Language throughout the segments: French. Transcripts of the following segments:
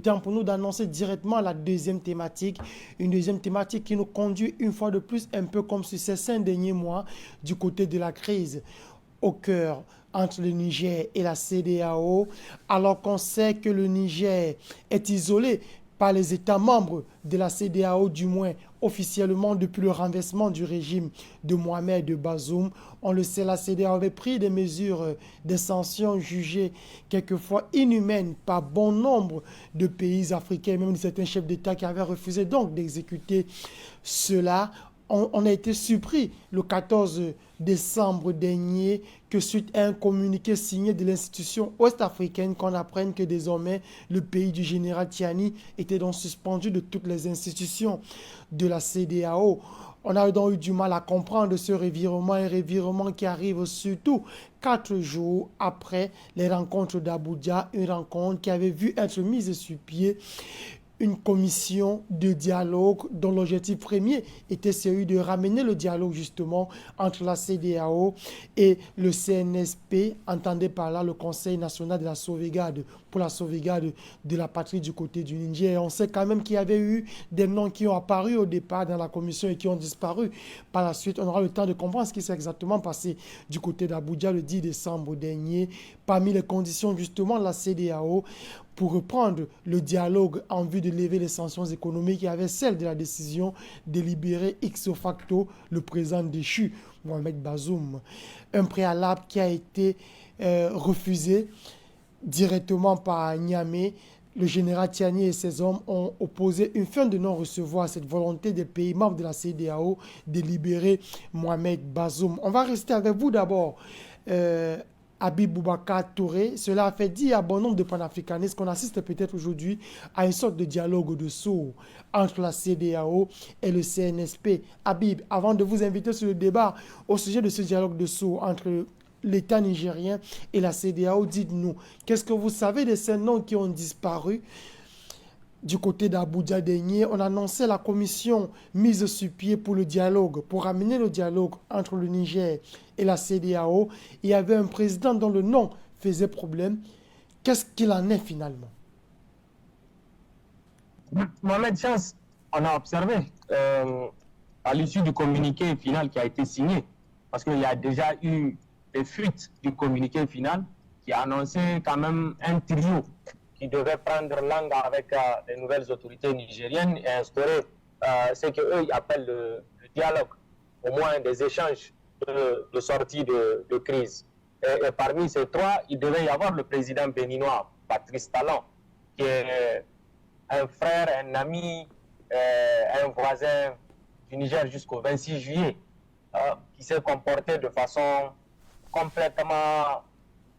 temps pour nous d'annoncer directement la deuxième thématique. Une deuxième thématique qui nous conduit une fois de plus, un peu comme sur ces 5 derniers mois, du côté de la crise au cœur entre le Niger et la CEDEAO, alors qu'on sait que le Niger est isolé par les États membres de la CEDEAO, du moins officiellement depuis le renversement du régime de Mohamed Bazoum. On le sait, la CEDEAO avait pris des mesures de sanctions jugées quelquefois inhumaines par bon nombre de pays africains, même certains chefs d'État qui avaient refusé donc d'exécuter cela. On a été surpris le 14 décembre dernier que suite à un communiqué signé de l'institution ouest-africaine qu'on apprenne que désormais le pays du général Tiani était donc suspendu de toutes les institutions de la CEDEAO. On a donc eu du mal à comprendre ce revirement, un revirement qui arrive surtout 4 jours après les rencontres d'Abuja, une rencontre qui avait vu être mise sur pied une commission de dialogue dont l'objectif premier était celui de ramener le dialogue justement entre la CEDEAO et le CNSP, entendez par là le Conseil national de la sauvegarde pour la sauvegarde de la patrie du côté du Niger. Et on sait quand même qu'il y avait eu des noms qui ont apparu au départ dans la commission et qui ont disparu. Par la suite, on aura le temps de comprendre ce qui s'est exactement passé du côté d'Abuja le 10 décembre dernier. Parmi les conditions justement de la CEDEAO, pour reprendre le dialogue en vue de lever les sanctions économiques, il y avait celle de la décision de libérer ipso facto le président déchu, Mohamed Bazoum. Un préalable qui a été refusé directement par Niamey. Le général Tiani et ses hommes ont opposé une fin de non-recevoir à cette volonté des pays membres de la CEDEAO de libérer Mohamed Bazoum. On va rester avec vous d'abord. Habib Boubacar Touré, cela a fait dire à bon nombre de panafricanistes qu'on assiste peut-être aujourd'hui à une sorte de dialogue de sourds entre la CEDEAO et le CNSP. Habib, avant de vous inviter sur le débat au sujet de ce dialogue de sourds entre l'État nigérien et la CEDEAO, dites-nous, qu'est-ce que vous savez de ces noms qui ont disparu du côté d'Abuja dernier? On annonçait la commission mise sur pied pour le dialogue, pour ramener le dialogue entre le Niger et la CEDEAO. Il y avait un président dont le nom faisait problème. Qu'est-ce qu'il en est finalement? Mohamed Chance, on a observé à l'issue du communiqué final qui a été signé, parce qu'il y a déjà eu des fuites du communiqué final qui a annoncé quand même un trio qui devait prendre langue avec les nouvelles autorités nigériennes et instaurer ce qu'eux appellent le dialogue, au moins des échanges de sortie de crise. Et parmi ces trois, il devait y avoir le président béninois, Patrice Talon, qui est un frère, un ami, un voisin du Niger jusqu'au 26 juillet, qui s'est comporté de façon complètement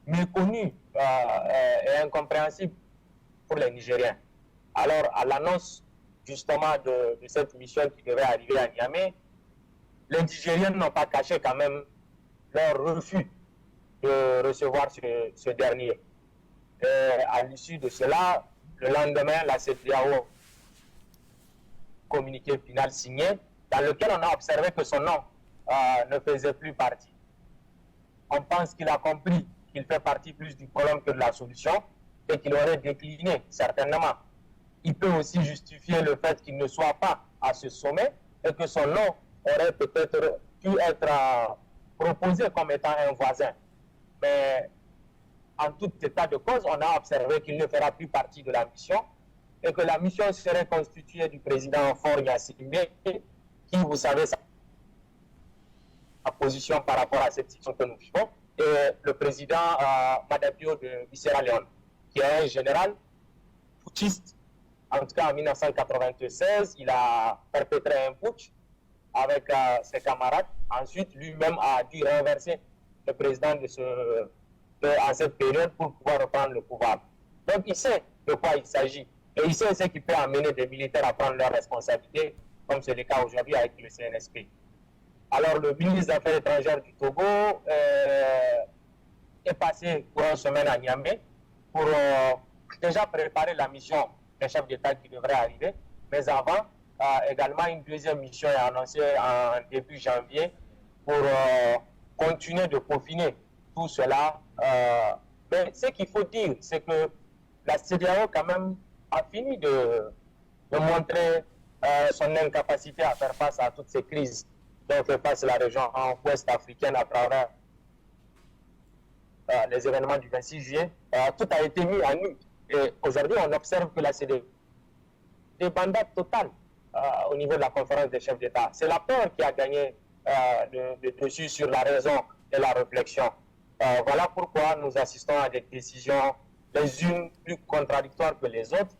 méconnue et incompréhensible pour les Nigériens. Alors, à l'annonce justement de cette mission qui devait arriver à Niamey, les Nigériens n'ont pas caché quand même leur refus de recevoir ce dernier. Et à l'issue de cela, le lendemain, la CEDEAO communiqué final signé, dans lequel on a observé que son nom ne faisait plus partie. On pense qu'il a compris qu'il fait partie plus du problème que de la solution et qu'il aurait décliné certainement. Il peut aussi justifier le fait qu'il ne soit pas à ce sommet et que son nom aurait peut-être pu être proposé comme étant un voisin. Mais en tout état de cause, on a observé qu'il ne fera plus partie de la mission et que la mission serait constituée du président Faure Gnassingbé, qui, vous savez, sa position par rapport à cette situation que nous vivons, et le président Madabio de Sierra Leone, qui est un général putschiste. En tout cas, en 1996, il a perpétré un putsch avec ses camarades. Ensuite, lui-même a dû renverser le président en cette période pour pouvoir reprendre le pouvoir. Donc, il sait de quoi il s'agit. Et il sait ce qui peut amener des militaires à prendre leurs responsabilités, comme c'est le cas aujourd'hui avec le CNSP. Alors, le ministre des Affaires étrangères du Togo est passé pour une semaine à Niamey pour déjà préparer la mission des chefs d'État qui devrait arriver. Mais avant, également, une deuxième mission est annoncée en début janvier pour continuer de peaufiner tout cela. Mais ce qu'il faut dire, c'est que la CEDEAO, quand même, a fini de montrer son incapacité à faire face à toutes ces crises dont fait face la région ouest africaine à travers les événements du 26 juillet. Tout a été mis à nu. Et aujourd'hui, on observe que la CEDEAO est débandade totale au niveau de la conférence des chefs d'État. C'est la peur qui a gagné le dessus sur la raison et la réflexion. Voilà pourquoi nous assistons à des décisions, les unes plus contradictoires que les autres.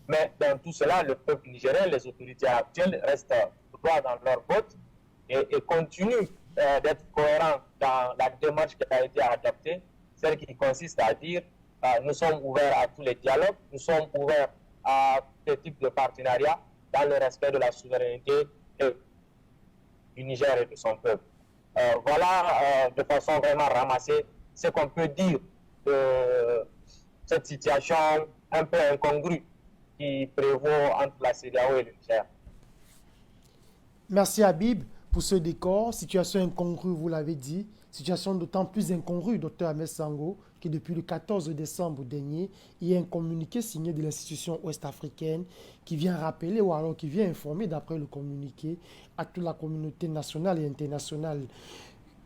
Mais dans tout cela, le peuple nigérien, les autorités actuelles restent droits dans leur bottes et continuent d'être cohérents dans la démarche qui a été adoptée, celle qui consiste à dire nous sommes ouverts à tous les dialogues, nous sommes ouverts à tous types de partenariats dans le respect de la souveraineté du Niger et de son peuple. Voilà de façon vraiment ramassée ce qu'on peut dire de cette situation un peu incongrue qui prévaut entre la CEDEAO et le Niger. Merci Habib pour ce décor. Situation incongrue, vous l'avez dit. Situation d'autant plus incongrue, Dr Ahmed Sango, que depuis le 14 décembre dernier, il y a un communiqué signé de l'institution ouest-africaine qui vient rappeler ou alors qui vient informer, d'après le communiqué, à toute la communauté nationale et internationale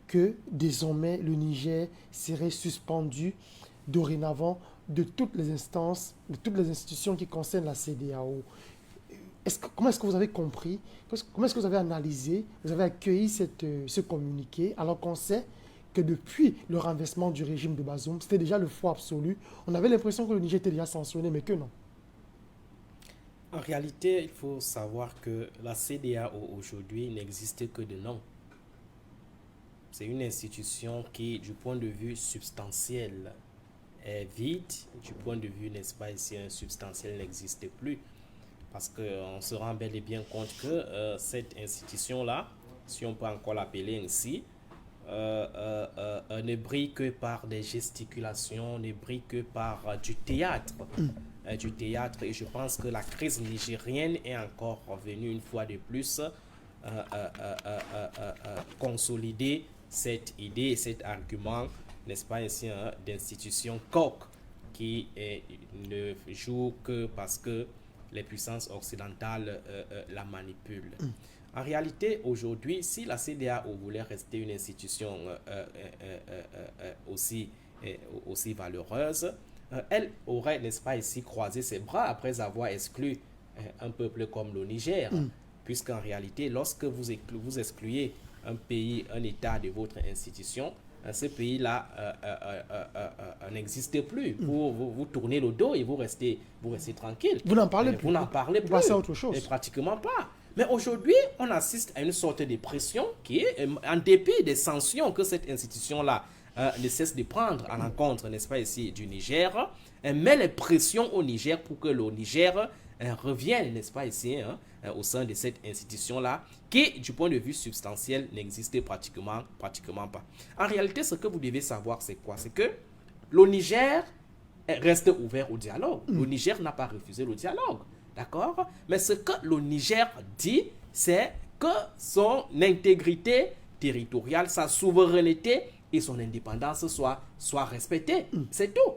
que désormais le Niger serait suspendu dorénavant de toutes les instances, de toutes les institutions qui concernent la CEDEAO. Comment est-ce que vous avez compris, comment est-ce que vous avez analysé, vous avez accueilli ce communiqué, alors qu'on sait que depuis le renversement du régime de Bazoum, c'était déjà le faux absolu. On avait l'impression que le Niger était déjà sanctionné, mais que non. En réalité, il faut savoir que la CEDEAO aujourd'hui n'existe que de nom. C'est une institution qui, du point de vue substantiel, est vide. Du point de vue, n'est-ce pas, ici, insubstantiel n'existe plus. Parce qu'on se rend bel et bien compte que cette institution-là, si on peut encore l'appeler ainsi, ne brille que par des gesticulations, ne brille que par du théâtre. Du théâtre. Et je pense que la crise nigérienne est encore revenue une fois de plus consolider cette idée, cet argument, n'est-ce pas, ici, d'institution coque qui ne joue que parce que les puissances occidentales la manipulent. En réalité, aujourd'hui, si la CEDEAO voulait rester une institution aussi valeureuse, elle aurait, n'est-ce pas, ici croisé ses bras après avoir exclu un peuple comme le Niger. Puisqu'en réalité, lorsque vous excluez un pays, un État de votre institution, ce pays-là n'existe plus. Vous tournez le dos et vous restez tranquille. Vous n'en parlez plus. Vous n'en parlez plus. Vous passez à autre chose. Et pratiquement pas. Mais aujourd'hui, on assiste à une sorte de pression qui est, en dépit des sanctions que cette institution-là ne cesse de prendre à l'encontre, n'est-ce pas, ici, du Niger, elle met les pressions au Niger pour que le Niger revienne, n'est-ce pas, ici, au sein de cette institution-là, qui, du point de vue substantiel, n'existe pratiquement pas. En réalité, ce que vous devez savoir, c'est quoi? C'est que le Niger reste ouvert au dialogue. Le Niger n'a pas refusé le dialogue, d'accord? Mais ce que le Niger dit, c'est que son intégrité territoriale, sa souveraineté et son indépendance soient respectées. C'est tout.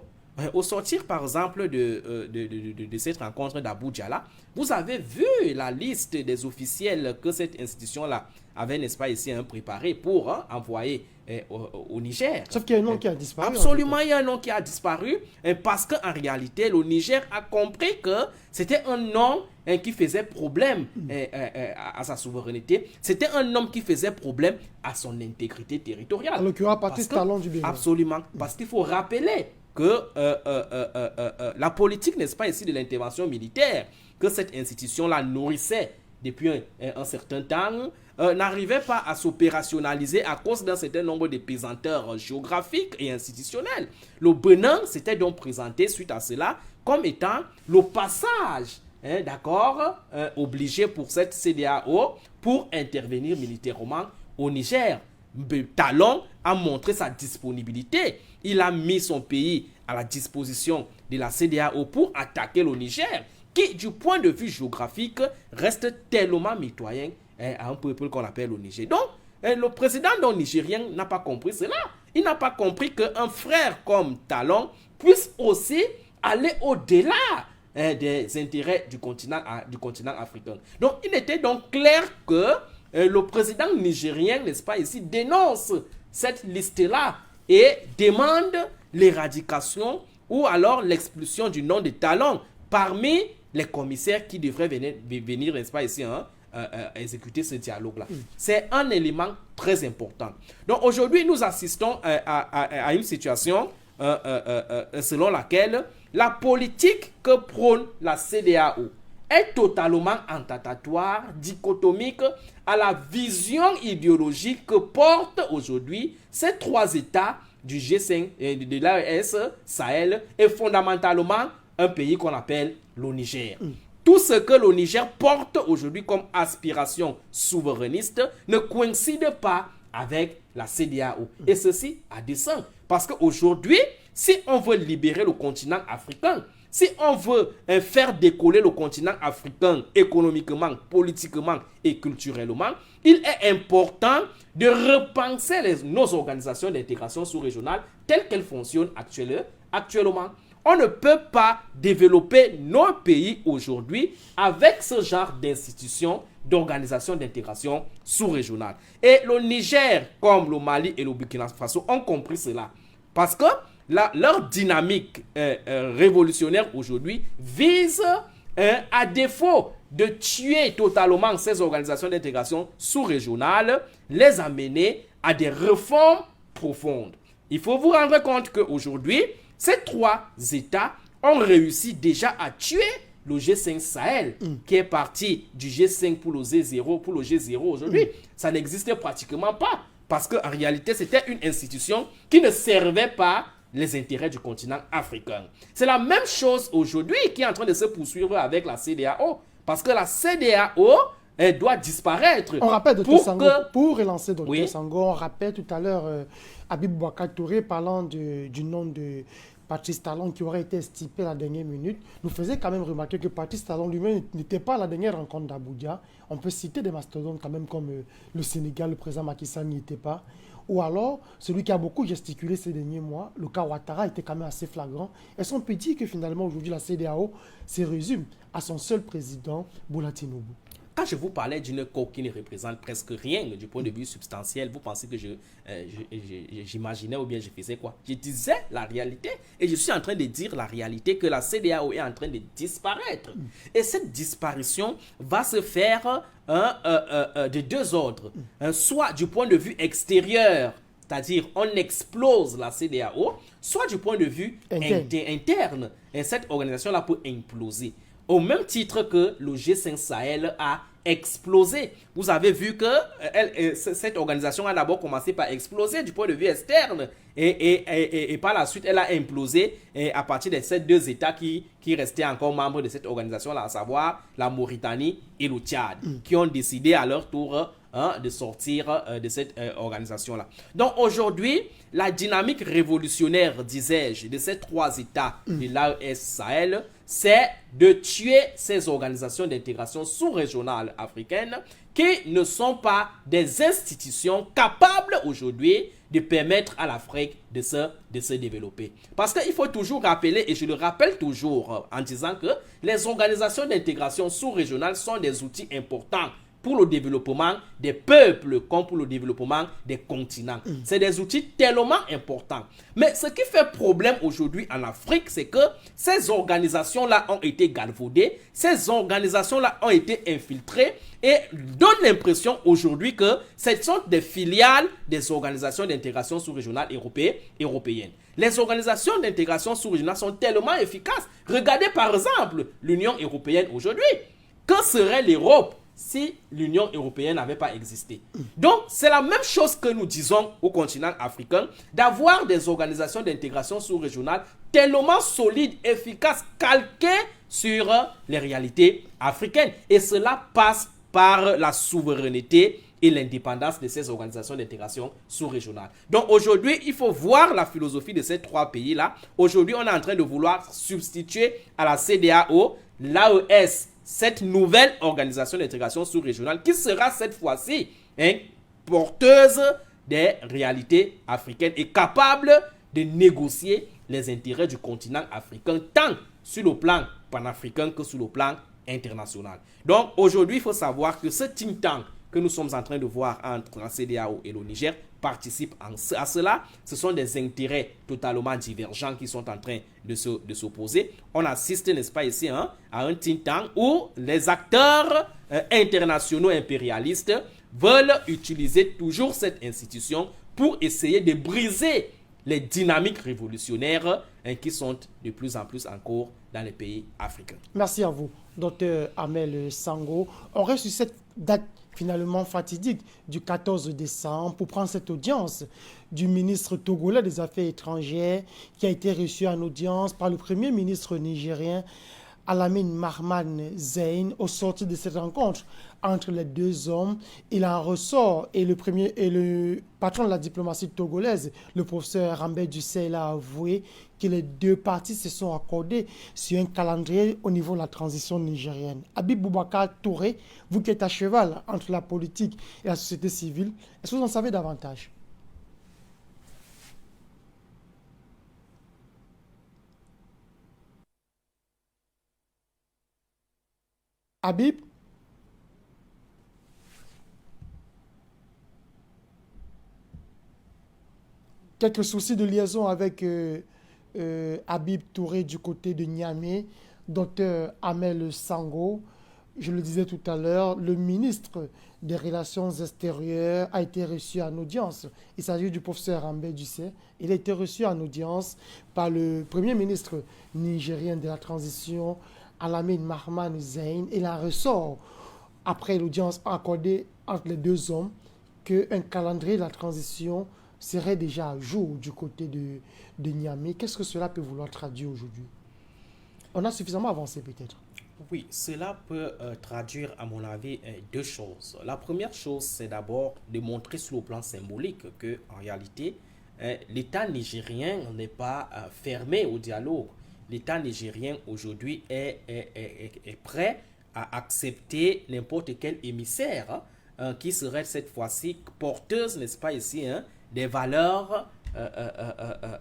Au sortir, par exemple, de cette rencontre d'Abuja, là, vous avez vu la liste des officiels que cette institution-là avait, n'est-ce pas, ici, préparé pour envoyer au Niger. Sauf qu'il y a un nom qui a disparu. Absolument, il y a un nom qui a disparu parce qu'en réalité, le Niger a compris que c'était un nom qui faisait problème à sa souveraineté. C'était un homme qui faisait problème à son intégrité territoriale. En l'occurrence, Patrice Talon du Bénin. Absolument. Parce qu'il faut rappeler que la politique, n'est-ce pas, ici, de l'intervention militaire, que cette institution-là nourrissait depuis un certain temps, n'arrivait pas à s'opérationnaliser à cause d'un certain nombre de pesanteurs géographiques et institutionnels. Le Bénin s'était donc présenté suite à cela comme étant le passage, d'accord, obligé pour cette CEDEAO pour intervenir militairement au Niger. Talon a montré sa disponibilité. Il a mis son pays à la disposition de la CEDEAO pour attaquer le Niger, qui, du point de vue géographique, reste tellement mitoyen à un peuple qu'on appelle le Niger. Donc, le président nigérien n'a pas compris cela. Il n'a pas compris qu'un frère comme Talon puisse aussi aller au-delà des intérêts du continent africain. Donc, il était donc clair que le président nigérien, n'est-ce pas, ici, dénonce cette liste-là et demande l'éradication ou alors l'expulsion du nom de Talon parmi les commissaires qui devraient venir, n'est-ce pas, ici, exécuter ce dialogue-là. C'est un élément très important. Donc aujourd'hui, nous assistons à une situation selon laquelle la politique que prône la CEDEAO est totalement attentatoire, dichotomique à la vision idéologique que portent aujourd'hui ces trois États du G5 et de l'AES Sahel et fondamentalement un pays qu'on appelle le Niger. Tout ce que le Niger porte aujourd'hui comme aspiration souverainiste ne coïncide pas avec la CEDEAO. Et ceci a dessein. Parce qu'aujourd'hui, si on veut libérer le continent africain, si on veut faire décoller le continent africain économiquement, politiquement et culturellement, il est important de repenser nos organisations d'intégration sous-régionale telles qu'elles fonctionnent actuellement. On ne peut pas développer nos pays aujourd'hui avec ce genre d'institutions, d'organisations d'intégration sous-régionale. Et le Niger, comme le Mali et le Burkina Faso, ont compris cela. Parce que leur dynamique révolutionnaire aujourd'hui vise, à défaut de tuer totalement ces organisations d'intégration sous-régionale, les amener à des réformes profondes. Il faut vous rendre compte qu'aujourd'hui, ces trois États ont réussi déjà à tuer le G5 Sahel, qui est parti du G5 pour le G0 aujourd'hui. Ça n'existait pratiquement pas, parce qu'en réalité, c'était une institution qui ne servait pas les intérêts du continent africain. C'est la même chose aujourd'hui qui est en train de se poursuivre avec la CEDEAO, parce que la CEDEAO elle doit disparaître. On rappelle Dr Sango, pour relancer Dr Sango, on rappelle tout à l'heure Habib Boubacar Touré parlant du nom de Patrice Talon qui aurait été stipé à la dernière minute, nous faisait quand même remarquer que Patrice Talon lui-même n'était pas à la dernière rencontre d'Abuja. On peut citer des mastodontes quand même comme le Sénégal, le président Macky Sall n'y était pas. Ou alors, celui qui a beaucoup gesticulé ces derniers mois, le cas Ouattara, était quand même assez flagrant. Est-ce qu'on peut dire que finalement aujourd'hui la CEDEAO se résume à son seul président, Bola Tinubu? Quand je vous parlais d'une COP qui ne représente presque rien du point de vue substantiel, vous pensez que j'imaginais ou bien je faisais quoi? Je disais la réalité et je suis en train de dire la réalité que la CEDEAO est en train de disparaître. Et cette disparition va se faire de deux ordres. Soit du point de vue extérieur, c'est-à-dire on explose la CEDEAO, soit du point de vue interne. Et cette organisation-là peut imploser. Au même titre que le G5 Sahel a explosé. Vous avez vu que cette organisation a d'abord commencé par exploser du point de vue externe et par la suite elle a implosé à partir de ces deux États qui restaient encore membres de cette organisation-là, à savoir la Mauritanie et le Tchad, qui ont décidé à leur tour de sortir de cette organisation-là. Donc aujourd'hui, la dynamique révolutionnaire, disais-je, de ces trois États de l'AES Sahel, c'est de tuer ces organisations d'intégration sous-régionale africaines qui ne sont pas des institutions capables aujourd'hui de permettre à l'Afrique de se développer. Parce qu'il faut toujours rappeler, et je le rappelle toujours en disant que les organisations d'intégration sous-régionale sont des outils importants pour le développement des peuples comme pour le développement des continents. C'est des outils tellement importants. Mais ce qui fait problème aujourd'hui en Afrique, c'est que ces organisations-là ont été galvaudées, ces organisations-là ont été infiltrées et donnent l'impression aujourd'hui que ce sont des filiales des organisations d'intégration sous-régionale européennes. Les organisations d'intégration sous-régionale sont tellement efficaces. Regardez par exemple l'Union européenne aujourd'hui. Que serait l'Europe si l'Union européenne n'avait pas existé? Donc, c'est la même chose que nous disons au continent africain, d'avoir des organisations d'intégration sous-régionale tellement solides, efficaces, calquées sur les réalités africaines. Et cela passe par la souveraineté et l'indépendance de ces organisations d'intégration sous-régionale. Donc aujourd'hui, il faut voir la philosophie de ces trois pays-là. Aujourd'hui, on est en train de vouloir substituer à la CEDEAO, l'AES, cette nouvelle organisation d'intégration sous-régionale qui sera cette fois-ci porteuse des réalités africaines et capable de négocier les intérêts du continent africain tant sur le plan panafricain que sur le plan international. Donc aujourd'hui, il faut savoir que ce think tank que nous sommes en train de voir entre la CEDEAO et le Niger participe à cela. Ce sont des intérêts totalement divergents qui sont en train de s'opposer. On assiste, n'est-ce pas, ici à un think tank où les acteurs internationaux impérialistes veulent utiliser toujours cette institution pour essayer de briser les dynamiques révolutionnaires qui sont de plus en plus en cours dans les pays africains. Merci à vous, Dr Amel Sango. On reste sur cette date finalement fatidique du 14 décembre pour prendre cette audience du ministre togolais des Affaires étrangères qui a été reçu en audience par le premier ministre nigérien Alamine Mahman Zein. Au sortir de cette rencontre entre les deux hommes, il en ressort et le patron de la diplomatie togolaise, le professeur Rambert Dussel, a avoué que les deux parties se sont accordées sur un calendrier au niveau de la transition nigérienne. Habib Boubacar Touré, vous qui êtes à cheval entre la politique et la société civile, est-ce que vous en savez davantage? Habib? Quelques soucis de liaison avec Habib Touré du côté de Niamey. Dr Amel Sango, je le disais tout à l'heure, le ministre des Relations extérieures a été reçu en audience. Il s'agit du professeur Rambert Dussel. Il a été reçu en audience par le premier ministre nigérien de la transition, Alamine Mahman Zein. Il en ressort, après l'audience accordée entre les deux hommes, qu'un calendrier de la transition serait déjà à jour du côté de Niamey. Qu'est-ce que cela peut vouloir traduire aujourd'hui? On a suffisamment avancé peut-être. Oui, cela peut traduire, à mon avis, deux choses. La première chose, c'est d'abord de montrer sur le plan symbolique que, en réalité, l'État nigérien n'est pas fermé au dialogue. L'État nigérien aujourd'hui est prêt à accepter n'importe quel émissaire qui serait cette fois-ci porteuse, n'est-ce pas ici, des valeurs,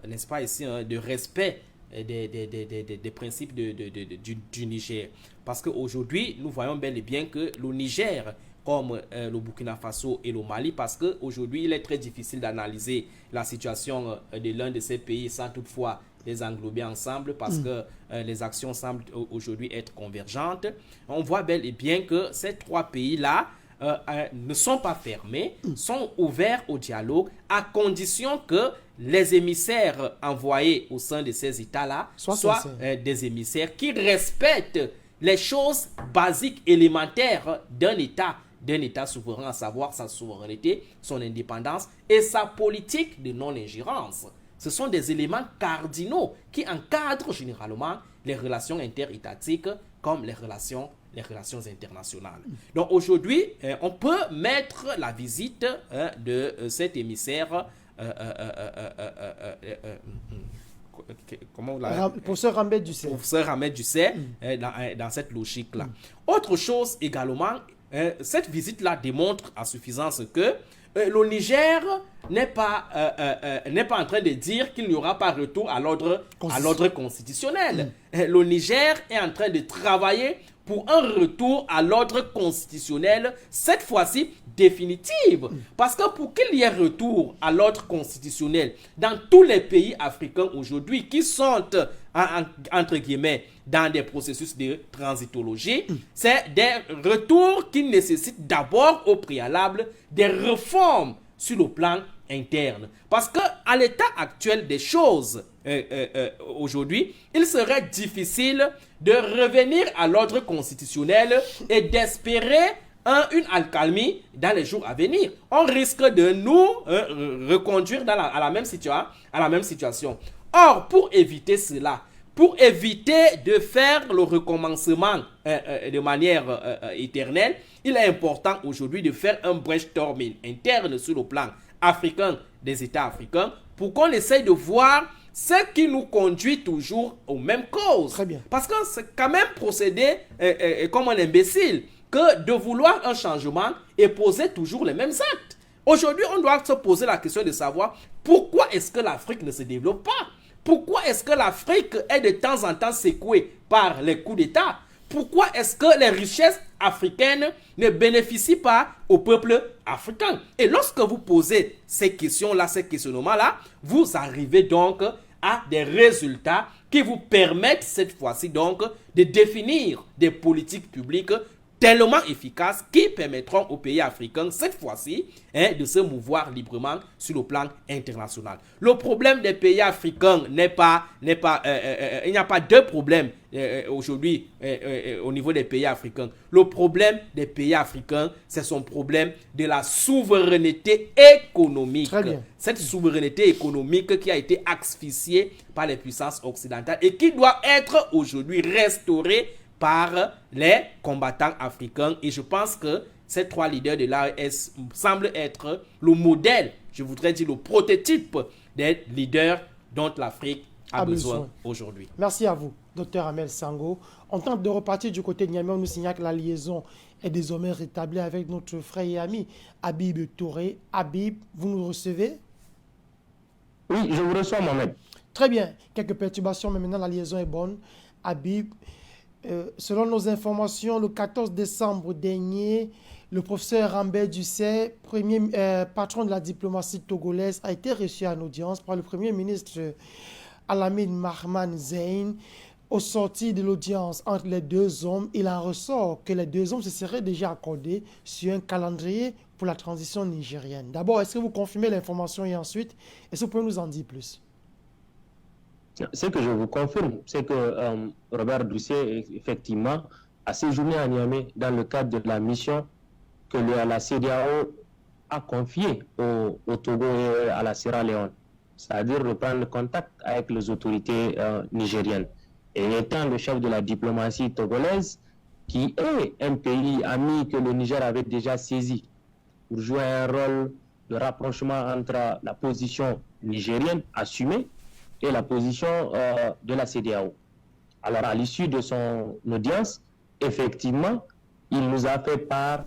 n'est-ce pas ici, de respect des principes du Niger. Parce qu'aujourd'hui, nous voyons bel et bien que le Niger, comme le Burkina Faso et le Mali, parce qu'aujourd'hui, il est très difficile d'analyser la situation de l'un de ces pays sans toutefois les englober ensemble, parce que les actions semblent aujourd'hui être convergentes. On voit bel et bien que ces trois pays-là ne sont pas fermés, sont ouverts au dialogue, à condition que les émissaires envoyés au sein de ces États-là soient des émissaires qui respectent les choses basiques, élémentaires d'un État souverain, à savoir sa souveraineté, son indépendance et sa politique de non-ingérence. Ce sont des éléments cardinaux qui encadrent généralement les relations interétatiques comme les relations internationales. Donc aujourd'hui, on peut mettre la visite de cet émissaire professeur Rambert Dussel. Professeur Rambert Dussel dans cette logique-là. Autre chose également, cette visite-là démontre à suffisance que le Niger n'est pas en train de dire qu'il n'y aura pas retour à l'ordre constitutionnel. Le Niger est en train de travailler pour un retour à l'ordre constitutionnel, cette fois-ci définitive. Parce que pour qu'il y ait retour à l'ordre constitutionnel dans tous les pays africains aujourd'hui qui sont, entre guillemets, dans des processus de transitologie, c'est des retours qui nécessitent d'abord au préalable des réformes sur le plan interne. Parce que à l'état actuel des choses, aujourd'hui, il serait difficile de revenir à l'ordre constitutionnel et d'espérer une accalmie dans les jours à venir. On risque de nous reconduire à la même situation. Or, pour éviter cela, pour éviter de faire le recommencement de manière éternelle, il est important aujourd'hui de faire un brainstorming interne sur le plan africain des États africains pour qu'on essaye de voir ce qui nous conduit toujours aux mêmes causes. Très bien. Parce que c'est quand même procéder comme un imbécile que de vouloir un changement et poser toujours les mêmes actes. Aujourd'hui, on doit se poser la question de savoir pourquoi est-ce que l'Afrique ne se développe pas? Pourquoi est-ce que l'Afrique est de temps en temps secouée par les coups d'État? Pourquoi est-ce que les richesses africaines ne bénéficient pas au peuple africain? Et lorsque vous posez ces questions-là, ces questionnements-là, vous arrivez donc à des résultats qui vous permettent cette fois-ci donc de définir des politiques publiques tellement efficaces qui permettront aux pays africains cette fois-ci de se mouvoir librement sur le plan international. Le problème des pays africains il n'y a pas deux problèmes aujourd'hui au niveau des pays africains. Le problème des pays africains, c'est son problème de la souveraineté économique. Cette souveraineté économique qui a été asphyxiée par les puissances occidentales et qui doit être aujourd'hui restaurée par les combattants africains. Et je pense que ces trois leaders de l'AES semblent être le modèle, je voudrais dire le prototype des leaders dont l'Afrique a besoin aujourd'hui. Merci à vous, Dr Amel Sango. On tente de repartir du côté de Niamey. On nous signale que la liaison est désormais rétablie avec notre frère et ami Habib Touré. Habib, vous nous recevez? Oui, je vous reçois, Mohamed. Très bien. Quelques perturbations, mais maintenant la liaison est bonne. Habib, selon nos informations, le 14 décembre dernier, le professeur Rambert Ducet, premier patron de la diplomatie togolaise, a été reçu en audience par le premier ministre Alamine Mahman Zein. Au sortir de l'audience entre les deux hommes, il en ressort que les deux hommes se seraient déjà accordés sur un calendrier pour la transition nigérienne. D'abord, est-ce que vous confirmez l'information et ensuite, est-ce que vous pouvez nous en dire plus? Ce que je vous confirme, c'est que Robert Ducet, effectivement, a séjourné à Niamey dans le cadre de la mission que la CEDEAO a confiée au Togo et à la Sierra Leone, c'est-à-dire reprendre le contact avec les autorités nigériennes. Et étant le chef de la diplomatie togolaise, qui est un pays ami que le Niger avait déjà saisi pour jouer un rôle de rapprochement entre la position nigérienne assumée et la position de la CEDEAO. Alors, à l'issue de son audience, effectivement, il nous a fait part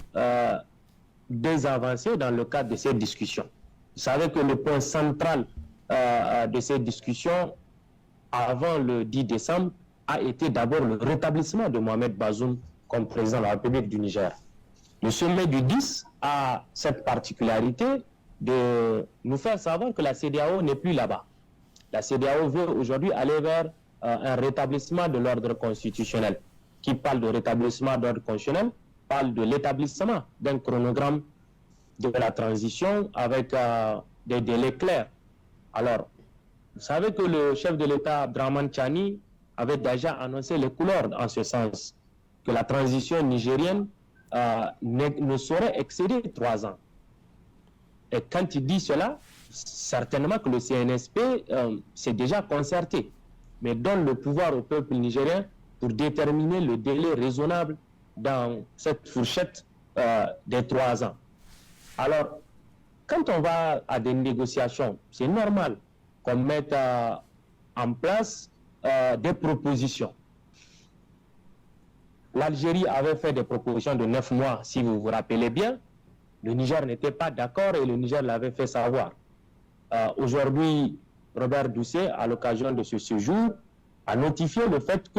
des avancées dans le cadre de ces discussions. Vous savez que le point central de ces discussions, avant le 10 décembre, a été d'abord le rétablissement de Mohamed Bazoum comme président de la République du Niger. Le sommet du 10 a cette particularité de nous faire savoir que la CEDEAO n'est plus là-bas. La CEDEAO veut aujourd'hui aller vers un rétablissement de l'ordre constitutionnel. Qui parle de rétablissement d'ordre constitutionnel parle de l'établissement d'un chronogramme de la transition avec des délais clairs. Alors, vous savez que le chef de l'État, Abdraman Tchani, avait déjà annoncé les couleurs en ce sens, que la transition nigérienne ne saurait excéder 3 ans. Et quand il dit cela, certainement que le CNSP s'est déjà concerté, mais donne le pouvoir au peuple nigérien pour déterminer le délai raisonnable dans cette fourchette des 3 ans. Alors, quand on va à des négociations, c'est normal qu'on mette en place des propositions. L'Algérie avait fait des propositions de 9 mois, si vous vous rappelez bien. Le Niger n'était pas d'accord et le Niger l'avait fait savoir. Aujourd'hui, Robert Ducet, à l'occasion de ce séjour, a notifié le fait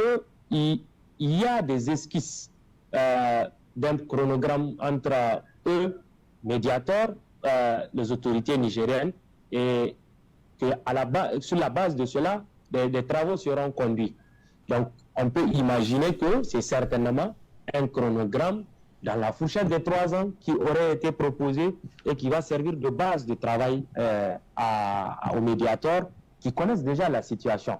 qu'il y a des esquisses d'un chronogramme entre eux, médiateurs, les autorités nigériennes, et que sur la base de cela, des travaux seront conduits. Donc, on peut imaginer que c'est certainement un chronogramme dans la fourchette des 3 ans qui aurait été proposé et qui va servir de base de travail aux médiateurs qui connaissent déjà la situation.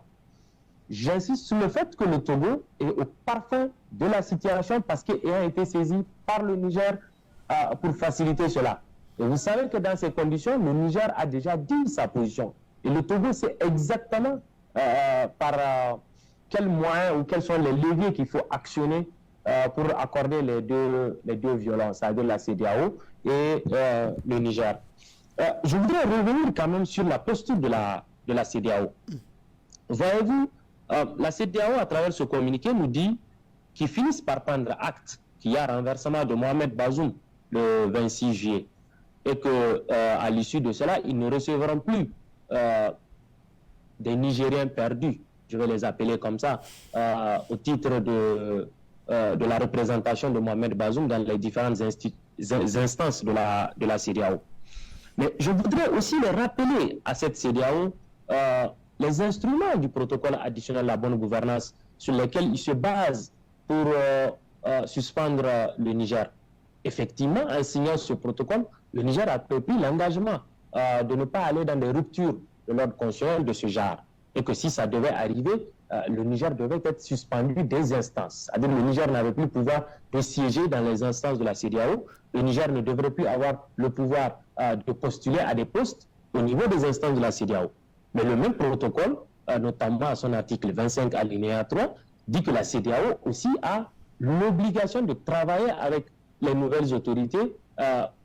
J'insiste sur le fait que le Togo est au parfum de la situation parce qu'il a été saisi par le Niger pour faciliter cela. Et vous savez que dans ces conditions, le Niger a déjà dit sa position. Et le Togo sait exactement par quels moyens ou quels sont les leviers qu'il faut actionner pour accorder les deux violences, c'est-à-dire la CEDEAO et le Niger. Je voudrais revenir quand même sur la posture de la CEDEAO. Voyez-vous, la CEDEAO, à travers ce communiqué, nous dit qu'ils finissent par prendre acte qu'il y a renversement de Mohamed Bazoum le 26 juillet et qu'à l'issue de cela, ils ne recevront plus des Nigériens perdus, je vais les appeler comme ça, au titre de la représentation de Mohamed Bazoum dans les différentes instances de la CEDEAO. Mais je voudrais aussi les rappeler à cette CEDEAO les instruments du protocole additionnel à la bonne gouvernance sur lesquels il se base pour suspendre le Niger. Effectivement, en signant ce protocole, le Niger a pris l'engagement de ne pas aller dans des ruptures de l'ordre constitutionnel de ce genre. Et que si ça devait arriver, le Niger devait être suspendu des instances. C'est-à-dire que le Niger n'avait plus le pouvoir de siéger dans les instances de la CEDEAO. Le Niger ne devrait plus avoir le pouvoir de postuler à des postes au niveau des instances de la CEDEAO. Mais le même protocole, notamment à son article 25 alinéa 3, dit que la CEDEAO aussi a l'obligation de travailler avec les nouvelles autorités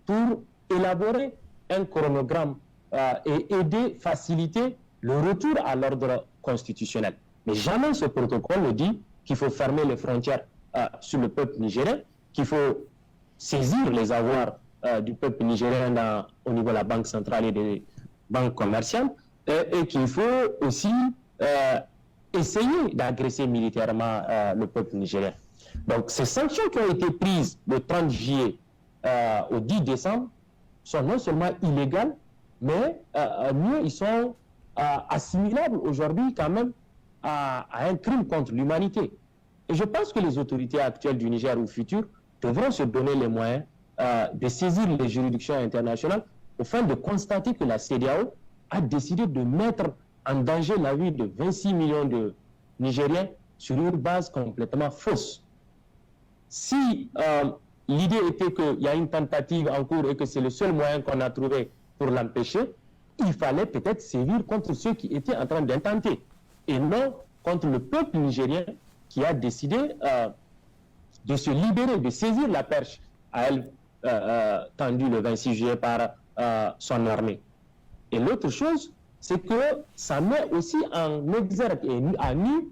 pour élaborer un chronogramme et aider, faciliter le retour à l'ordre constitutionnel. Mais jamais ce protocole ne dit qu'il faut fermer les frontières sur le peuple nigérien, qu'il faut saisir les avoirs du peuple nigérien au niveau de la Banque centrale et des banques commerciales, et qu'il faut aussi essayer d'agresser militairement le peuple nigérien. Donc ces sanctions qui ont été prises le 30 juillet au 10 décembre sont non seulement illégales, mais mieux, ils sont assimilables aujourd'hui quand même à un crime contre l'humanité. Et je pense que les autorités actuelles du Niger ou futures devront se donner les moyens de saisir les juridictions internationales afin de constater que la CEDEAO a décidé de mettre en danger la vie de 26 millions de Nigériens sur une base complètement fausse. Si l'idée était qu'il y a une tentative en cours et que c'est le seul moyen qu'on a trouvé pour l'empêcher, il fallait peut-être sévir contre ceux qui étaient en train d'intenter et non contre le peuple nigérien qui a décidé de se libérer, de saisir la perche à elle tendue le 26 juillet par son armée. Et l'autre chose, c'est que ça met aussi en exergue et à nu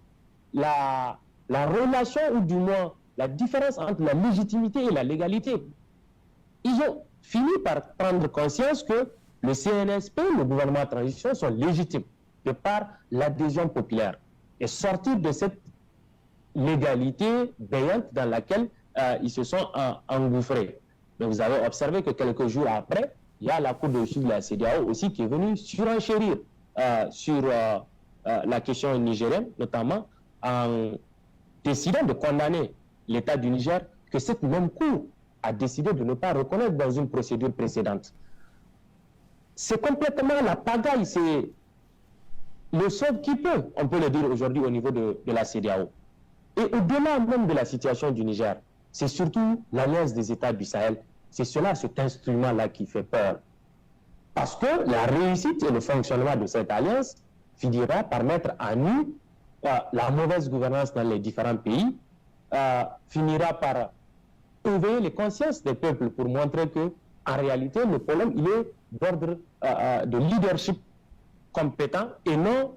la relation, ou du moins la différence entre la légitimité et la légalité. Ils ont fini par prendre conscience que le CNSP, le gouvernement de transition, sont légitimes de par l'adhésion populaire et sortir de cette légalité béante dans laquelle ils se sont engouffrés. Mais vous avez observé que quelques jours après, il y a la Cour de justice de la CEDEAO aussi qui est venue surenchérir sur la question nigérienne, notamment en décidant de condamner l'État du Niger, que cette même Cour a décidé de ne pas reconnaître dans une procédure précédente. C'est complètement la pagaille, c'est le sauve qui peut, on peut le dire aujourd'hui au niveau de la CEDEAO. Et au-delà même de la situation du Niger, c'est surtout l'alliance des États du Sahel. C'est cela, cet instrument-là qui fait peur. Parce que la réussite et le fonctionnement de cette alliance finira par mettre à nu la mauvaise gouvernance dans les différents pays, finira par éveiller les consciences des peuples pour montrer que, en réalité, le problème, il est d'ordre de leadership compétent et non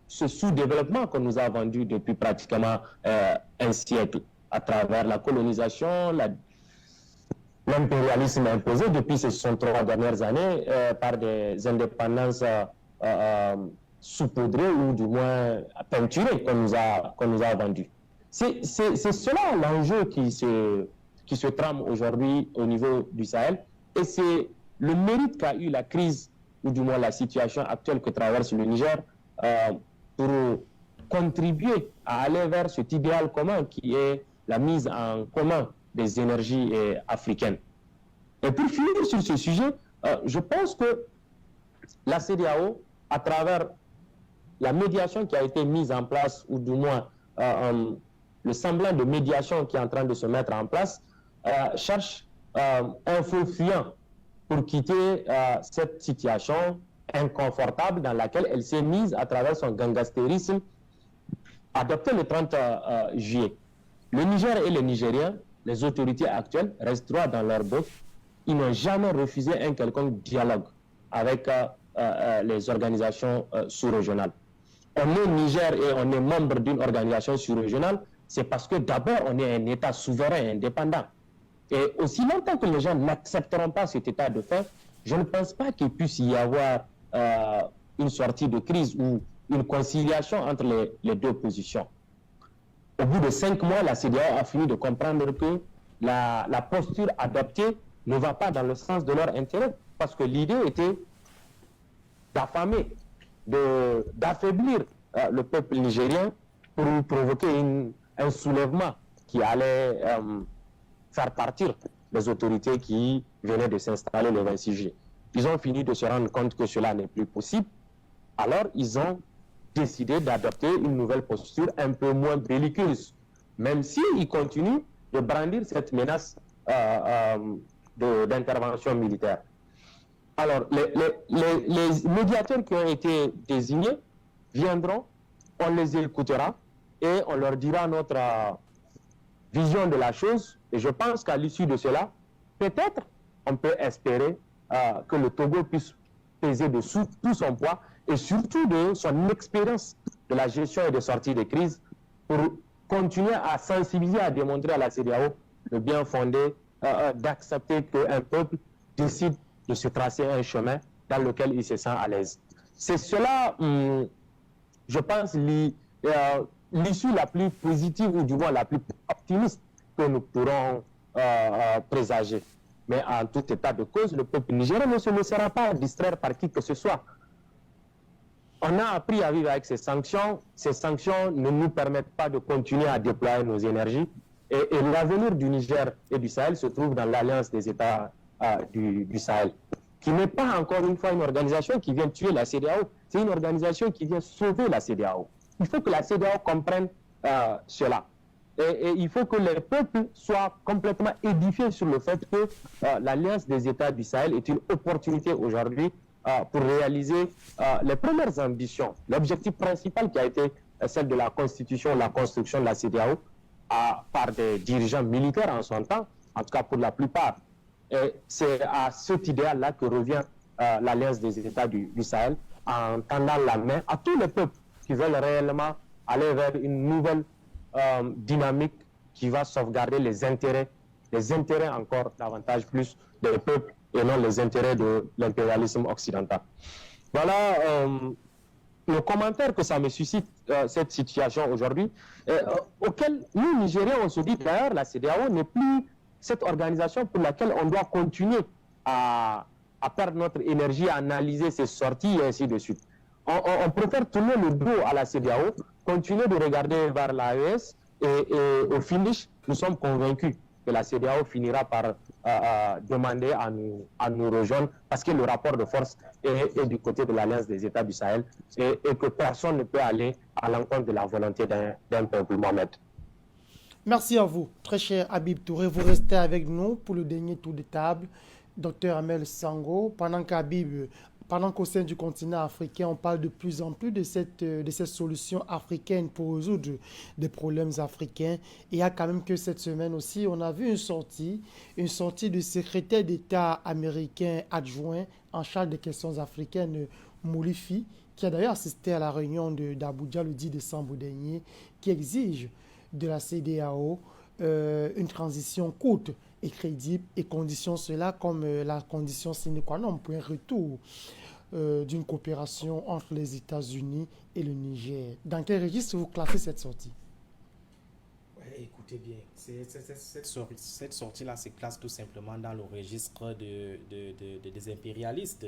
ce sous-développement qu'on nous a vendu depuis pratiquement un siècle à travers la colonisation, l'impérialisme imposé depuis ces 63 dernières années par des indépendances saupoudrées ou du moins peinturées qu'on nous a vendues. C'est cela l'enjeu qui se trame aujourd'hui au niveau du Sahel, et c'est le mérite qu'a eu la crise, ou du moins la situation actuelle que traverse le Niger, pour contribuer à aller vers cet idéal commun qui est la mise en commun des énergies africaines. Et pour finir sur ce sujet, je pense que la CEDEAO, à travers la médiation qui a été mise en place, ou du moins le semblant de médiation qui est en train de se mettre en place, cherche un faux fuyant pour quitter cette situation inconfortable dans laquelle elle s'est mise à travers son gangastérisme adopté le 30 juillet. Le Niger et les Nigériens, les autorités actuelles, restent droits dans leur botte. Ils n'ont jamais refusé un quelconque dialogue avec les organisations sous-régionales. On est Niger et on est membre d'une organisation sous-régionale, c'est parce que d'abord on est un État souverain et indépendant. Et aussi longtemps que les gens n'accepteront pas cet état de fait, je ne pense pas qu'il puisse y avoir une sortie de crise ou une conciliation entre les deux positions. Au bout de 5 mois, la CEDEAO a fini de comprendre que la posture adoptée ne va pas dans le sens de leur intérêt, parce que l'idée était d'affamer, d'affaiblir le peuple nigérien pour provoquer un soulèvement qui allait faire partir les autorités qui venaient de s'installer le 26 juillet. Ils ont fini de se rendre compte que cela n'est plus possible. Alors, ils ont décidé d'adopter une nouvelle posture un peu moins belliqueuse, même s'ils continuent de brandir cette menace d'intervention militaire. Alors, les médiateurs qui ont été désignés viendront, on les écoutera et on leur dira notre vision de la chose. Et je pense qu'à l'issue de cela, peut-être on peut espérer que le Togo puisse peser dessous tout son poids et surtout de son expérience de la gestion et de sortie des crises pour continuer à sensibiliser, à démontrer à la CEDEAO le bien fondé d'accepter qu'un peuple décide de se tracer un chemin dans lequel il se sent à l'aise. C'est cela, je pense, l'issue la plus positive ou du moins la plus optimiste que nous pourrons présager. Mais en tout état de cause, le peuple nigérien ne se laissera pas distraire par qui que ce soit. On a appris à vivre avec ces sanctions. Ces sanctions ne nous permettent pas de continuer à déployer nos énergies. Et l'avenir du Niger et du Sahel se trouve dans l'alliance des États du Sahel, qui n'est pas encore une fois une organisation qui vient tuer la CEDEAO. C'est une organisation qui vient sauver la CEDEAO. Il faut que la CEDEAO comprenne cela. Et il faut que les peuples soient complètement édifiés sur le fait que l'Alliance des États du Sahel est une opportunité aujourd'hui pour réaliser les premières ambitions. L'objectif principal qui a été celle de la constitution, la construction de la CEDEAO par des dirigeants militaires en son temps, en tout cas pour la plupart. Et c'est à cet idéal-là que revient l'Alliance des États du Sahel en tendant la main à tous les peuples qui veulent réellement aller vers une nouvelle dynamique qui va sauvegarder les intérêts encore davantage plus des peuples et non les intérêts de l'impérialisme occidental. Voilà le commentaire que ça me suscite, cette situation aujourd'hui, auquel nous, Nigériens, on se dit d'ailleurs, la CEDEAO n'est plus cette organisation pour laquelle on doit continuer à perdre notre énergie, à analyser ses sorties et ainsi de suite. On préfère tourner le dos à la CEDEAO, continuer de regarder vers l'AES et au finish, nous sommes convaincus que la CEDEAO finira par demander à nous rejoindre parce que le rapport de force est du côté de l'Alliance des États du Sahel et que personne ne peut aller à l'encontre de la volonté d'un peuple, Mohamed. Merci à vous, très cher Habib Touré. Vous restez avec nous pour le dernier tour de table. Docteur Amel Sango, pendant qu'au sein du continent africain, on parle de plus en plus de cette solution africaine pour résoudre des problèmes africains. Il y a quand même que cette semaine aussi, on a vu une sortie du secrétaire d'État américain adjoint en charge des questions africaines, Moulifi, qui a d'ailleurs assisté à la réunion d'Abuja le 10 décembre dernier, qui exige de la CEDEAO une transition courte et crédible et conditionne cela comme la condition sine qua non pour un retour d'une coopération entre les États-Unis et le Niger. Dans quel registre vous classez cette sortie? Ouais, écoutez bien, cette sortie-là se classe tout simplement dans le registre des impérialistes,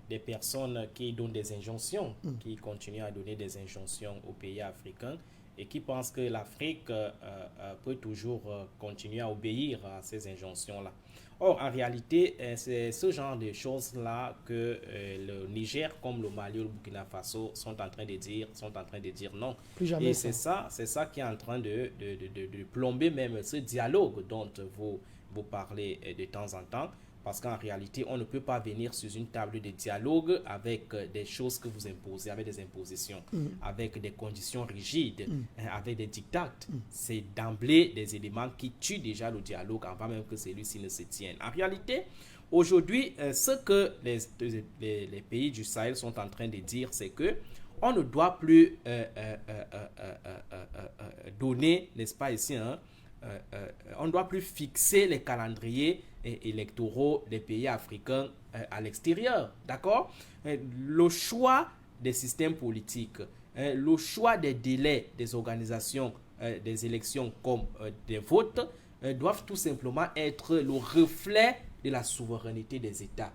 des personnes qui donnent des injonctions, qui continuent à donner des injonctions aux pays africains et qui pensent que l'Afrique peut toujours continuer à obéir à ces injonctions-là. Or, en réalité, c'est ce genre de choses-là que le Niger, comme le Mali ou le Burkina Faso, sont en train de dire non. Plus jamais. Et c'est ça qui est en train de plomber même ce dialogue dont vous parlez de temps en temps. Parce qu'en réalité, on ne peut pas venir sur une table de dialogue avec des choses que vous imposez, avec des impositions, avec des conditions rigides, avec des diktats. C'est d'emblée des éléments qui tuent déjà le dialogue avant même que celui-ci ne se tienne. En réalité, aujourd'hui, ce que les pays du Sahel sont en train de dire, c'est que on ne doit plus donner, n'est-ce pas ici, on ne doit plus fixer les calendriers électoraux des pays africains à l'extérieur. D'accord? Le choix des systèmes politiques, le choix des délais des organisations des élections comme des votes doivent tout simplement être le reflet de la souveraineté des États.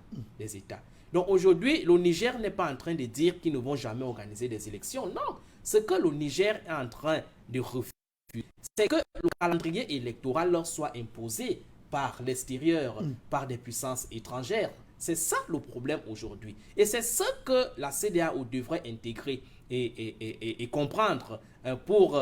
Donc aujourd'hui, le Niger n'est pas en train de dire qu'ils ne vont jamais organiser des élections. Non, ce que le Niger est en train de refuser, c'est que le calendrier électoral leur soit imposé par l'extérieur, par des puissances étrangères. C'est ça le problème aujourd'hui. Et c'est ce que la CEDEAO devrait intégrer et comprendre pour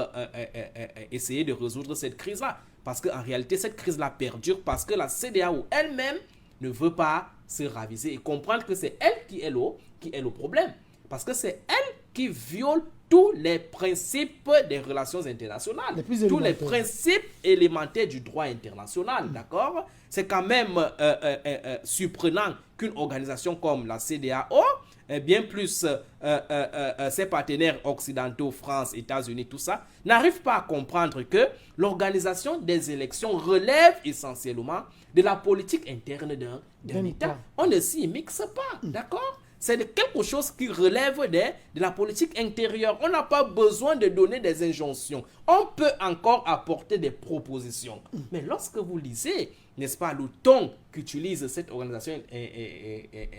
essayer de résoudre cette crise-là. Parce qu'en réalité, cette crise-là perdure parce que la CEDEAO elle-même ne veut pas se raviser et comprendre que c'est elle qui est le problème. Parce que c'est elle qui viole tous les principes des relations internationales, tous les principes élémentaires du droit international, d'accord? C'est quand même surprenant qu'une organisation comme la CEDEAO, bien plus ses partenaires occidentaux, France, États-Unis, tout ça, n'arrive pas à comprendre que l'organisation des élections relève essentiellement de la politique interne d'un État. On ne s'y mixe pas, d'accord? C'est quelque chose qui relève de la politique intérieure. On n'a pas besoin de donner des injonctions. On peut encore apporter des propositions. Mais lorsque vous lisez, n'est-ce pas, le ton qu'utilise cette organisation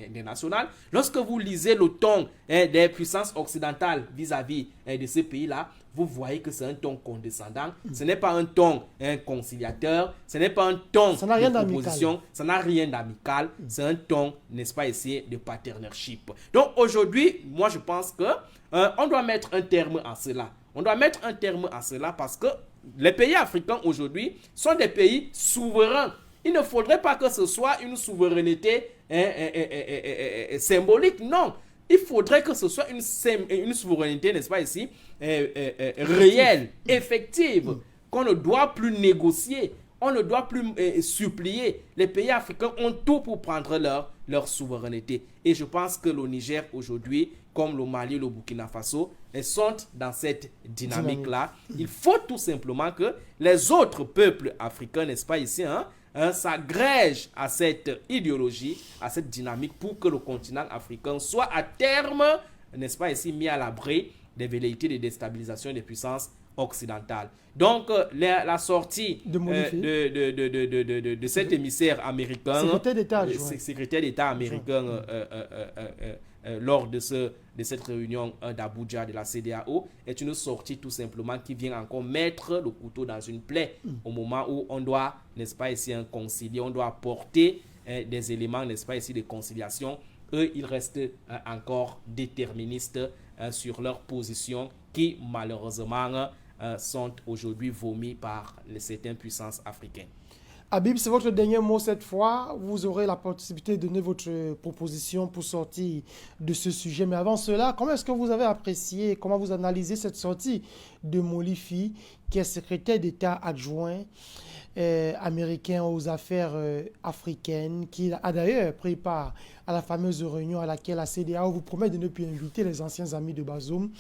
internationale, lorsque vous lisez le ton des puissances occidentales vis-à-vis de ces pays-là, vous voyez que c'est un ton condescendant. Ce n'est pas un ton conciliateur. Ce n'est pas un ton de proposition. Ça n'a rien d'amical. C'est un ton, n'est-ce pas, ici, de partnership. Donc aujourd'hui, moi je pense que on doit mettre un terme à cela. On doit mettre un terme à cela parce que les pays africains aujourd'hui sont des pays souverains. Il ne faudrait pas que ce soit une souveraineté symbolique, non. Il faudrait que ce soit une souveraineté, n'est-ce pas ici, réelle, effective, qu'on ne doit plus négocier, on ne doit plus supplier. Les pays africains ont tout pour prendre leur souveraineté. Et je pense que le Niger aujourd'hui, comme le Mali, le Burkina Faso, sont dans cette dynamique-là. Il faut tout simplement que les autres peuples africains, n'est-ce pas ici, s'agrègent à cette idéologie, à cette dynamique pour que le continent africain soit à terme, n'est-ce pas ici, mis à l'abri des velléités de déstabilisation des puissances occidentales. Donc, la sortie de cet émissaire américain, secrétaire d'État américain, lors de cette réunion d'Abuja de la CEDEAO est une sortie tout simplement qui vient encore mettre le couteau dans une plaie au moment où on doit, n'est-ce pas ici, concilier, on doit apporter des éléments, n'est-ce pas ici, de conciliation. Eux, ils restent encore déterministes sur leur position qui malheureusement sont aujourd'hui vomis par certaines puissances africaines. Habib, c'est votre dernier mot cette fois. Vous aurez la possibilité de donner votre proposition pour sortir de ce sujet. Mais avant cela, comment est-ce que vous avez apprécié, comment vous analysez cette sortie de Molifi, qui est secrétaire d'État adjoint américain aux affaires africaines, qui a d'ailleurs pris part à la fameuse réunion à laquelle la CEDEAO vous promet de ne plus inviter les anciens amis de Bazoum.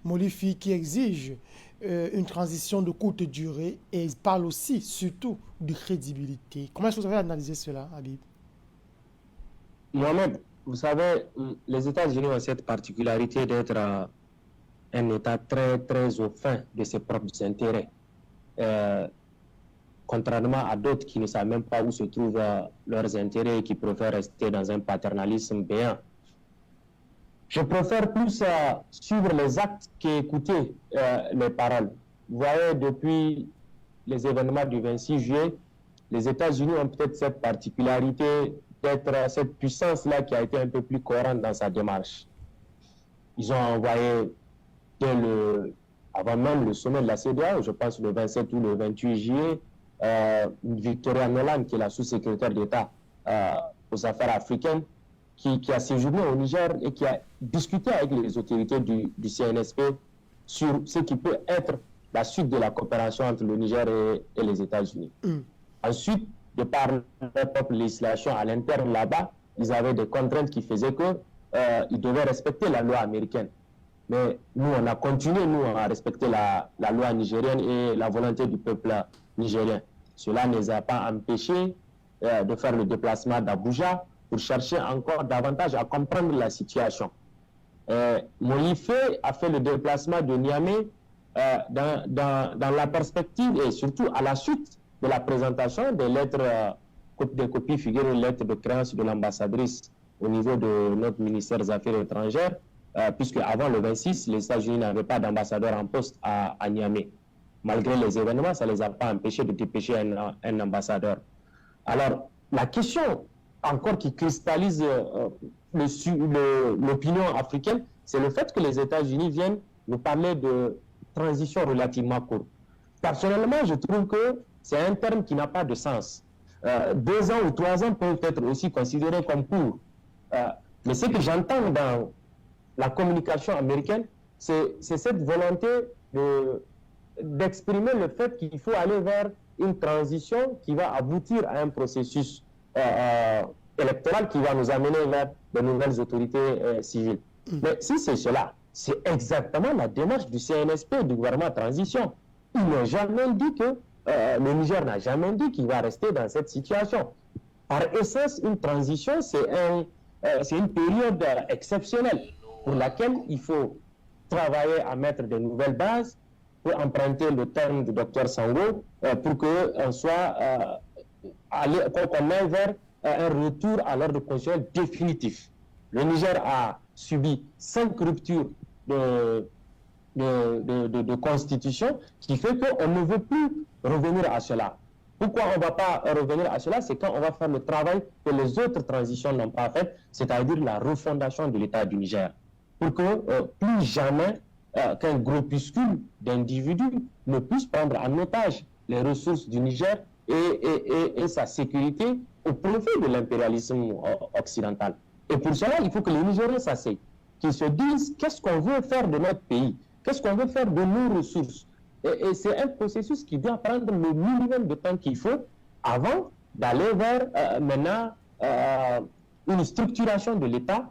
Molifi qui exige une transition de courte durée et il parle aussi, surtout, de crédibilité. Comment est-ce que vous avez analysé cela, Habib? Mohamed, vous savez, les États-Unis ont cette particularité d'être un État très, très au fin de ses propres intérêts. Contrairement à d'autres qui ne savent même pas où se trouvent leurs intérêts et qui préfèrent rester dans un paternalisme béant. Je préfère plus suivre les actes qu'écouter les paroles. Vous voyez, depuis les événements du 26 juillet, les États-Unis ont peut-être cette particularité d'être cette puissance-là qui a été un peu plus cohérente dans sa démarche. Ils ont envoyé, avant même le sommet de la CEDEAO, je pense le 27 ou le 28 juillet, Victoria Nuland, qui est la sous-secrétaire d'État aux affaires africaines, qui a séjourné au Niger et qui a discuté avec les autorités du CNSP sur ce qui peut être la suite de la coopération entre le Niger et les États-Unis. Ensuite, de par leur propre législation à l'interne là-bas, ils avaient des contraintes qui faisaient qu'ils devaient respecter la loi américaine. Mais nous, on a continué, nous, à respecter la loi nigérienne et la volonté du peuple nigérien. Cela ne les a pas empêchés de faire le déplacement d'Abuja pour chercher encore davantage à comprendre la situation. Moïse a fait le déplacement de Niamey dans la perspective et surtout à la suite de la présentation des lettres, des copies figurent lettres de créance de l'ambassadrice au niveau de notre ministère des Affaires étrangères, puisque avant le 26, les États-Unis n'avaient pas d'ambassadeur en poste à Niamey. Malgré les événements, ça ne les a pas empêchés de dépêcher un ambassadeur. Alors, la question encore qui cristallise l'opinion africaine, c'est le fait que les États-Unis viennent nous parler de transition relativement courte. Personnellement, je trouve que c'est un terme qui n'a pas de sens. 2 ans ou 3 ans peuvent être aussi considérés comme courts. Mais ce que j'entends dans la communication américaine, c'est cette volonté d'exprimer le fait qu'il faut aller vers une transition qui va aboutir à un processus électoral qui va nous amener vers de nouvelles autorités civiles. Mais si c'est cela, c'est exactement la démarche du CNSP, du gouvernement de transition. Ils n'ont jamais dit que, le Niger n'a jamais dit qu'il va rester dans cette situation. Par essence, une transition, c'est une période exceptionnelle pour laquelle il faut travailler à mettre de nouvelles bases, pour emprunter le terme du docteur Sango, pour qu'on soit qu'on aille vers un retour à l'ordre constitutionnel définitif. Le Niger a subi 5 ruptures de constitution qui fait qu'on ne veut plus revenir à cela. Pourquoi on ne va pas revenir à cela? C'est quand on va faire le travail que les autres transitions n'ont pas fait, c'est-à-dire la refondation de l'État du Niger. Pour que plus jamais qu'un groupuscule d'individus ne puisse prendre en otage les ressources du Niger et sa sécurité au profit de l'impérialisme occidental. Et pour cela, il faut que les Nigériens s'asseyent, qu'ils se disent qu'est-ce qu'on veut faire de notre pays, qu'est-ce qu'on veut faire de nos ressources. Et c'est un processus qui doit prendre le minimum de temps qu'il faut avant d'aller vers maintenant une structuration de l'État,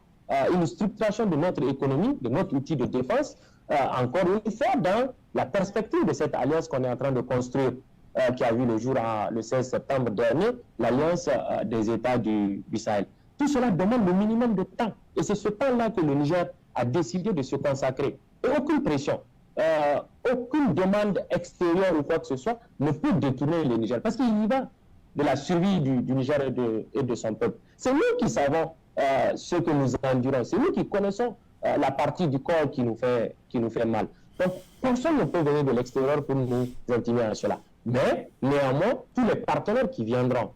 une structuration de notre économie, de notre outil de défense, encore une fois dans la perspective de cette alliance qu'on est en train de construire, qui a vu le jour le 16 septembre dernier, l'alliance des États du Sahel. Tout cela demande le minimum de temps. Et c'est ce temps-là que le Niger a décidé de se consacrer. Et aucune pression, aucune demande extérieure ou quoi que ce soit ne peut détourner le Niger. Parce qu'il y va de la survie du Niger et de son peuple. C'est nous qui savons ce que nous endurons. C'est nous qui connaissons la partie du corps qui nous fait mal. Donc, personne ne peut venir de l'extérieur pour nous intimer à cela. Mais, néanmoins, tous les partenaires qui viendront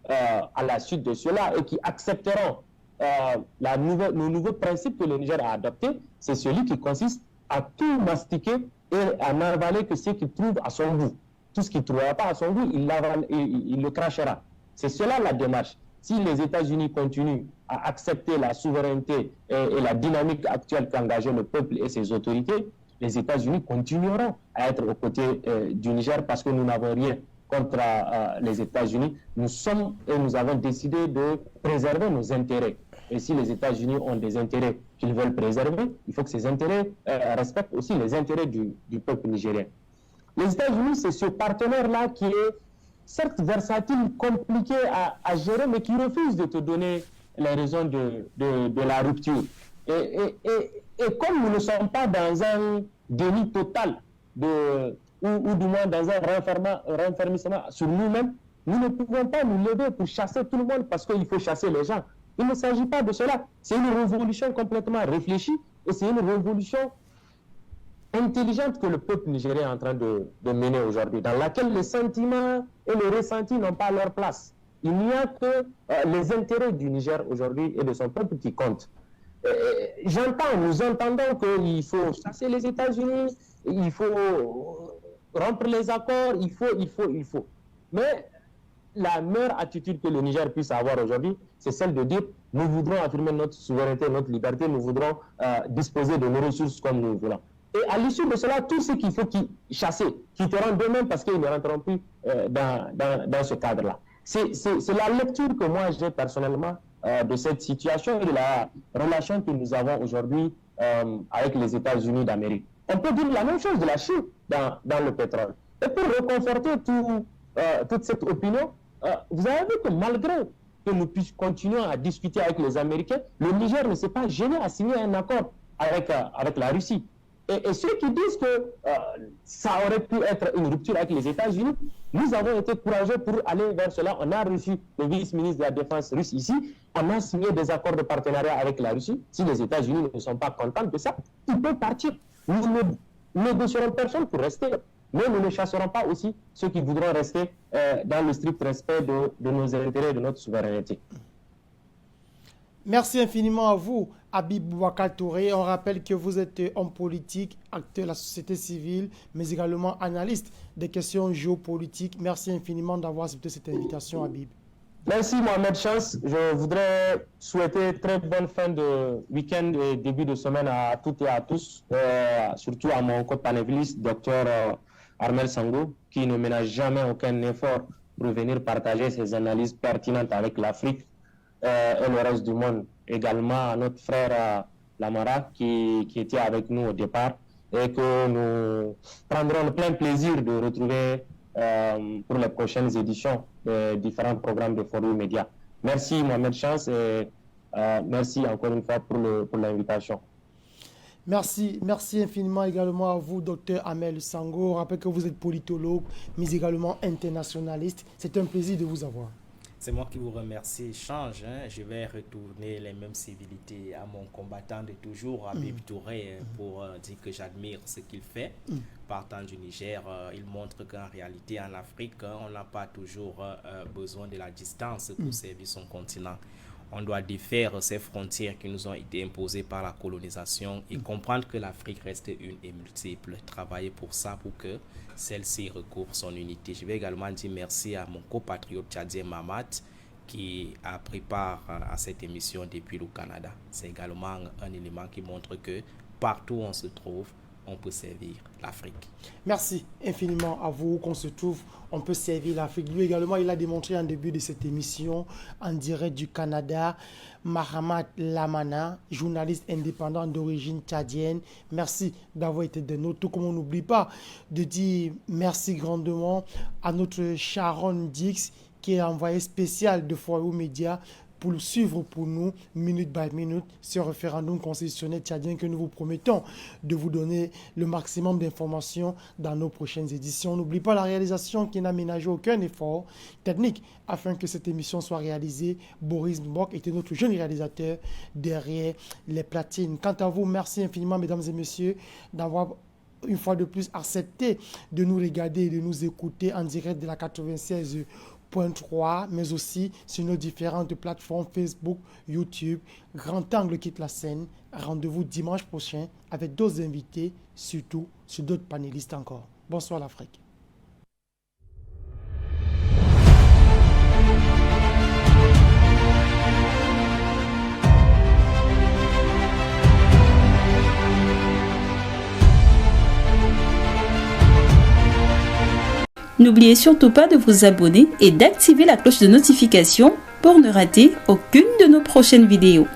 à la suite de cela et qui accepteront le nouveau principe que le Niger a adopté, c'est celui qui consiste à tout mastiquer et à n'avaler que ce qu'il trouve à son goût. Tout ce qu'il ne trouvera pas à son goût, il le crachera. C'est cela la démarche. Si les États-Unis continuent à accepter la souveraineté et la dynamique actuelle qu'a engagé le peuple et ses autorités, les États-Unis continueront à être aux côtés du Niger parce que nous n'avons rien contre les États-Unis. Nous avons décidé de préserver nos intérêts. Et si les États-Unis ont des intérêts qu'ils veulent préserver, il faut que ces intérêts respectent aussi les intérêts du peuple nigérien. Les États-Unis, c'est ce partenaire-là qui est certes versatile, compliqué à gérer, mais qui refuse de te donner les raisons de la rupture. Et comme nous ne sommes pas dans un déni total, ou du moins dans un renfermissement sur nous-mêmes, nous ne pouvons pas nous lever pour chasser tout le monde parce qu'il faut chasser les gens. Il ne s'agit pas de cela. C'est une révolution complètement réfléchie et c'est une révolution intelligente que le peuple nigérien est en train de mener aujourd'hui, dans laquelle les sentiments et les ressentis n'ont pas leur place. Il n'y a que les intérêts du Niger aujourd'hui et de son peuple qui comptent. Nous entendons qu'il faut chasser les États-Unis, il faut rompre les accords, il faut. Mais la meilleure attitude que le Niger puisse avoir aujourd'hui, c'est celle de dire nous voudrons affirmer notre souveraineté, notre liberté, nous voudrons disposer de nos ressources comme nous voulons. Et à l'issue de cela, tout ce qu'il faut chasser, quitteront d'eux-mêmes parce qu'ils ne rentreront plus dans ce cadre-là. C'est la lecture que moi j'ai personnellement de cette situation et de la relation que nous avons aujourd'hui avec les États-Unis d'Amérique. On peut dire la même chose de la Chine dans le pétrole. Et pour reconforter toute cette opinion, vous avez vu que malgré que nous puissions continuer à discuter avec les Américains, le Niger ne s'est pas gêné à signer un accord avec la Russie. Et ceux qui disent que ça aurait pu être une rupture avec les États-Unis, nous avons été courageux pour aller vers cela. On a reçu le vice-ministre de la Défense russe ici. On a signé des accords de partenariat avec la Russie. Si les États-Unis ne sont pas contents de ça, ils peuvent partir. Nous ne négocierons personne pour rester. Mais nous ne chasserons pas aussi ceux qui voudront rester dans le strict respect de nos intérêts et de notre souveraineté. Merci infiniment à vous, Habib Boubacar Touré. On rappelle que vous êtes homme politique, acteur de la société civile, mais également analyste des questions géopolitiques. Merci infiniment d'avoir accepté cette invitation, Habib. Merci Mohamed Chance. Je voudrais souhaiter très bonne fin de week-end et début de semaine à toutes et à tous, surtout à mon co-panéliste, docteur Armel Sango, qui ne ménage jamais aucun effort pour venir partager ses analyses pertinentes avec l'Afrique et le reste du monde. Également à notre frère Lamara qui était avec nous au départ et que nous prendrons le plein plaisir de retrouver pour les prochaines éditions des différents programmes de For You Media. Merci Mohamed Chance et merci encore une fois pour l'invitation. Merci infiniment également à vous, docteur Amel Sango. Je rappelle que vous êtes politologue, mais également internationaliste. C'est un plaisir de vous avoir. C'est moi qui vous remercie. Change, je vais retourner les mêmes civilités à mon combattant de toujours, Habib Touré, pour dire que j'admire ce qu'il fait. Partant du Niger, il montre qu'en réalité, en Afrique, on n'a pas toujours besoin de la distance pour servir son continent. On doit défaire ces frontières qui nous ont été imposées par la colonisation et comprendre que l'Afrique reste une et multiple. Travailler pour ça, pour que celle-ci recouvre son unité. Je vais également dire merci à mon compatriote tchadien Mamat qui a pris part à cette émission depuis le Canada. C'est également un élément qui montre que partout où on se trouve, on peut servir l'Afrique. Merci infiniment à vous qu'on se trouve. On peut servir l'Afrique. Lui également, il a démontré en début de cette émission, en direct du Canada, Mahamat Lamana, journaliste indépendant d'origine tchadienne. Merci d'avoir été de nous. Tout comme on n'oublie pas de dire merci grandement à notre Sharon Dix, qui est envoyé spécial de For You Media pour suivre pour nous, minute by minute, ce référendum constitutionnel tchadien que nous vous promettons de vous donner le maximum d'informations dans nos prochaines éditions. N'oublie pas la réalisation qui n'a ménagé aucun effort technique afin que cette émission soit réalisée. Boris Mbok était notre jeune réalisateur derrière les platines. Quant à vous, merci infiniment, mesdames et messieurs, d'avoir une fois de plus accepté de nous regarder et de nous écouter en direct de la 96.3, mais aussi sur nos différentes plateformes Facebook, YouTube. Grand Angle quitte la scène. Rendez-vous dimanche prochain avec d'autres invités, surtout sur d'autres panélistes encore. Bonsoir l'Afrique. N'oubliez surtout pas de vous abonner et d'activer la cloche de notification pour ne rater aucune de nos prochaines vidéos.